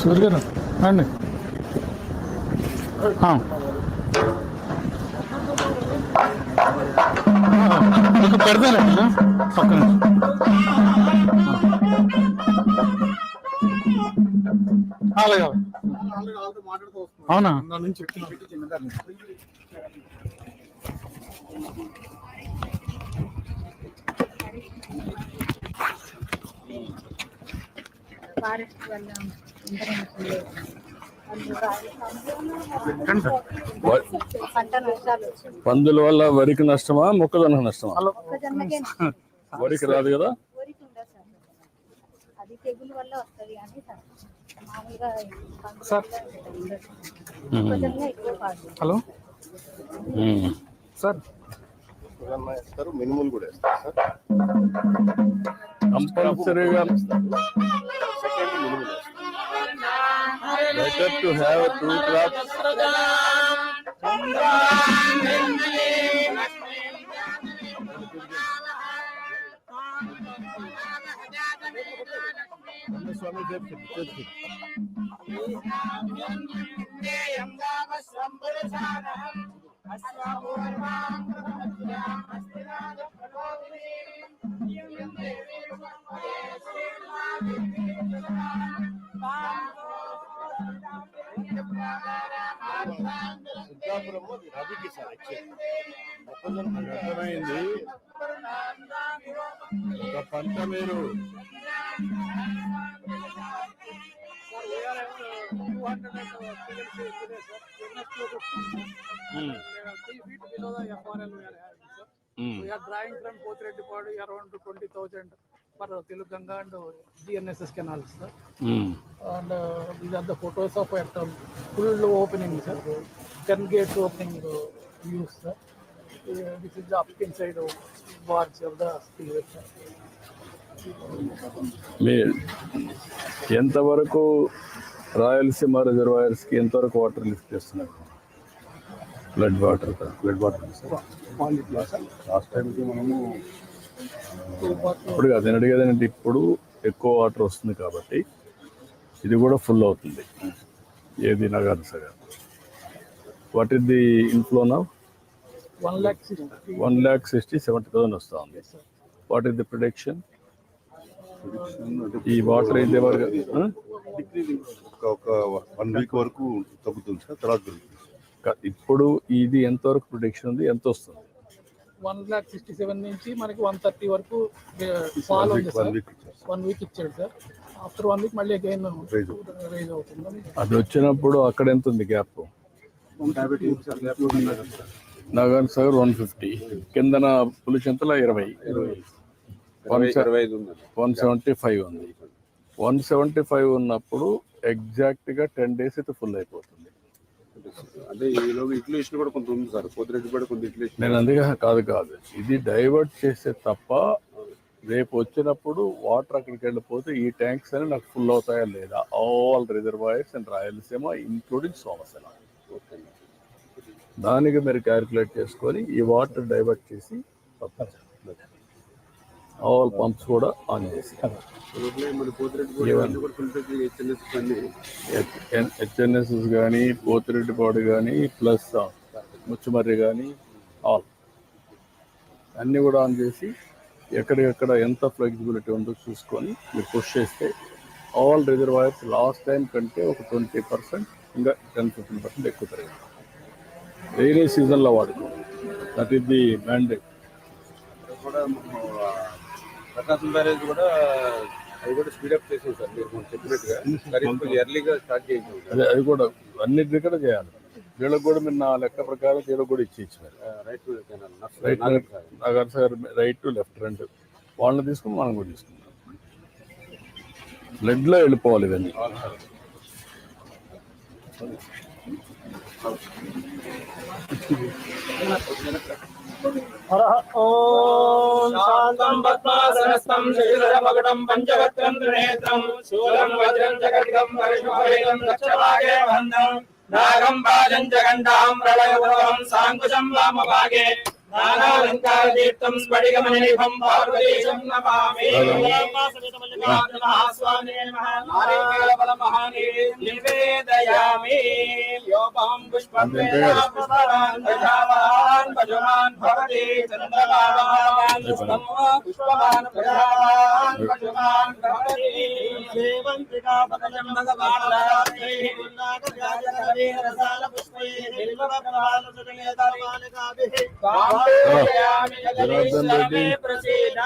సూర్య గారు అండి పెడతానండి పక్కన. అలాగే అవునా పందుల వల్ల వరికి నష్టమా మొక్కజొన్న నష్టమా? వరికి రాదు కదా. హలో సార్, మినిమల్ కూడా వేస్తారు సార్. కంపల్సరీగా better to have 2 crops. రబీకి sir అర్థమైంది. ఒక పంట మీరు we are drawing from Pothireddipadu around 20,000 for Telanganga and GNSS canals, sir. And these are the photos of at full opening, sir. 10 gates opening views, sir. This is the up inside barge of the spillway, sir. ఎంతవరకు Rayalaseema reservoirs కి ఎంతవరకు water lift చేస్తున్నారు? Flood water last టైంకి మనము ఇప్పుడు కాదు, నేను అడిగేది ఏంటంటే ఇప్పుడు ఎక్కువ వాటర్ వస్తుంది కాబట్టి ఇది కూడా ఫుల్ అవుతుంది. ఏది నగర్ సగం what is the inflow now? 1,60,70,000 వస్తూ ఉంది. What is the prediction? ఈ వాటర్ అయితే ఒక 1 వీక్ వరకు తగ్గుతుంది సార్, తర్వాత ఇప్పుడు ఇది ఎంతవరకు ప్రొడిక్షన్ ఉంది, ఎంత వస్తుంది? 1,67,000 నుంచి మనకి 130 వరకు ఫాల్ ఉంది సార్. 1 వీక్ ఇచ్చాడు సార్. ఆఫ్టర్ 1 వీక్ మళ్ళీ అగైన్ రైజ్ అవుతుంది. అది వచ్చినప్పుడు అక్కడ ఎంత ఉంది గ్యాప్? నగర్ సాగర్ 150, కిందన పులిచింతల 175 ఉంది. 175 ఉన్నప్పుడు ఎగ్జాక్ట్ గా 10 days అయితే ఫుల్ అయిపోతుంది. అంటే ఈలోగా ఇట్లేషన్ కూడా కొంత ఉంది సార్, పోతిరెడ్డిపేట కొంత ఇట్లేషన్. నేను అందుకే కాదు ఇది డైవర్ట్ చేస్తే తప్ప రేపు వచ్చినప్పుడు వాటర్ అక్కడికి వెళ్ళిపోతే ఈ ట్యాంక్స్ అని నాకు ఫుల్ అవుతాయా లేదా? All reservoirs and Rayalaseema including Somasila, దానికి మీరు క్యాల్కులేట్ చేసుకొని ఈ వాటర్ డైవర్ట్ చేసి ఆల్ పంప్స్ కూడా ఆన్ చేసి హెచ్ఎన్ఎస్ఎస్ కానీ పోతిరెడ్డిపాడు కానీ ప్లస్ ముచ్చుమర్రి కానీ ఆల్ అన్నీ కూడా ఆన్ చేసి ఎక్కడికెక్కడ ఎంత ఫ్లెక్సిబిలిటీ ఉందో చూసుకొని మీరు పుష్ చేస్తే ఆల్ రిజర్వాయర్స్ లాస్ట్ టైం కంటే ఒక 20% ఇంకా 10-15% ఎక్కువ పెరిగింది. రైనీ సీజన్లో వాడుకోండి, that is the mandate. Prakasam barrage కూడా అది కూడా స్పీడప్ చేసాం సార్, మీరు చెప్పినట్టుగా ఎర్లీగా స్టార్ట్ చేయించాం. అది కూడా అన్ని దగ్గర చేయాలి. వీళ్ళకి కూడా మీరు నా లెక్క ప్రకారం వీళ్ళకి కూడా ఇచ్చారు. Nagar sir right to left 2 వాళ్ళని తీసుకుని మనం కూడా తీసుకున్నాం. బ్లడ్లో వెళ్ళిపోవాలి ఇవన్నీ. ఓం శాంతం పద్మాసనస్థం శ్రీధరమకుటం పంచవక్త్రం త్రినేత్రం శూలం వజ్రం జగద్గం పరిశుభ్రం దక్షభాగే వందం నాగం పాదం జగండాం ప్రళయోదం సాంకుశం వామభాగే నానాలంకార తీర్థం స్ఫటికమణినిభం పార్వతీశం నమామి నివేదయామి యోపం పుష్పం పుష్పవాన్ ప్రజావాన్ పశుమాన్ భవతి చంద్రమావాన్ పుష్పవాన్ ప్రజావాన్ పశుమాన్ భవతి దేవంతికా పదజం భగవాన్ రసాల పుష్పే బిల్వప్రవాల సుజనేతమానకాభిః పాపయామి జగదీశ్వరమే ప్రసీద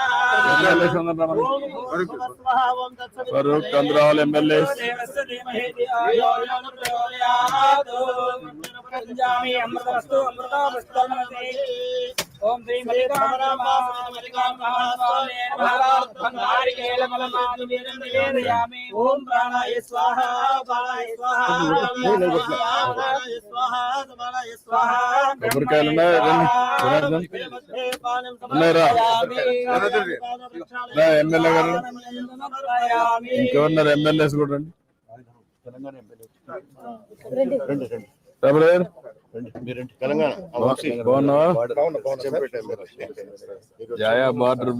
ఫరూక్ కంద్రాల్ ఎమ్మెల్యే అమృతవస్తు అమృతవస్తు ఓం శ్రీ నివేదయామి ఓం ప్రాణాయ స్వాహ బాలాయ స్వాహ కొబ్బరికాయలు ఉన్నాయరా ఎమ్మెల్యే గారు ఇంకెవరున్నారు ఎమ్మెల్యేస్ కూడా రండి బాగున్నావా జాయా బార్డర్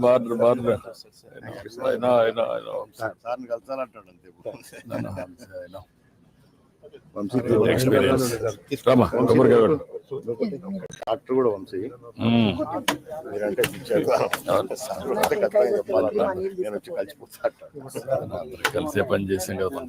ఎక్స్పీరియన్స్ డాక్టర్ కూడా వంశీ మీరంటే నేను వచ్చి కలిసిపోతా కలిసే పని చేసాం కదా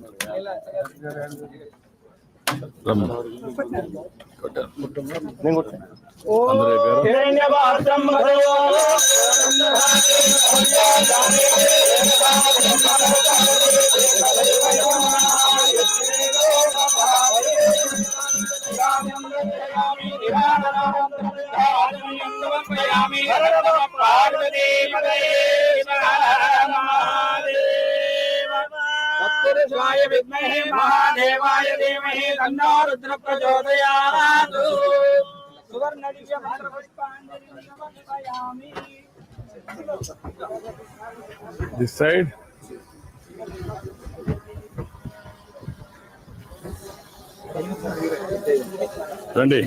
తత్పురుషాయ విద్మహే మహాదేవాయ ధీమహి తన్నో రుద్ర ప్రచోదయాత్. సువర్ణదివ్య మంత్రపుష్పాంజలిం సమర్పయామి. దిస్ సైడ్ రండి.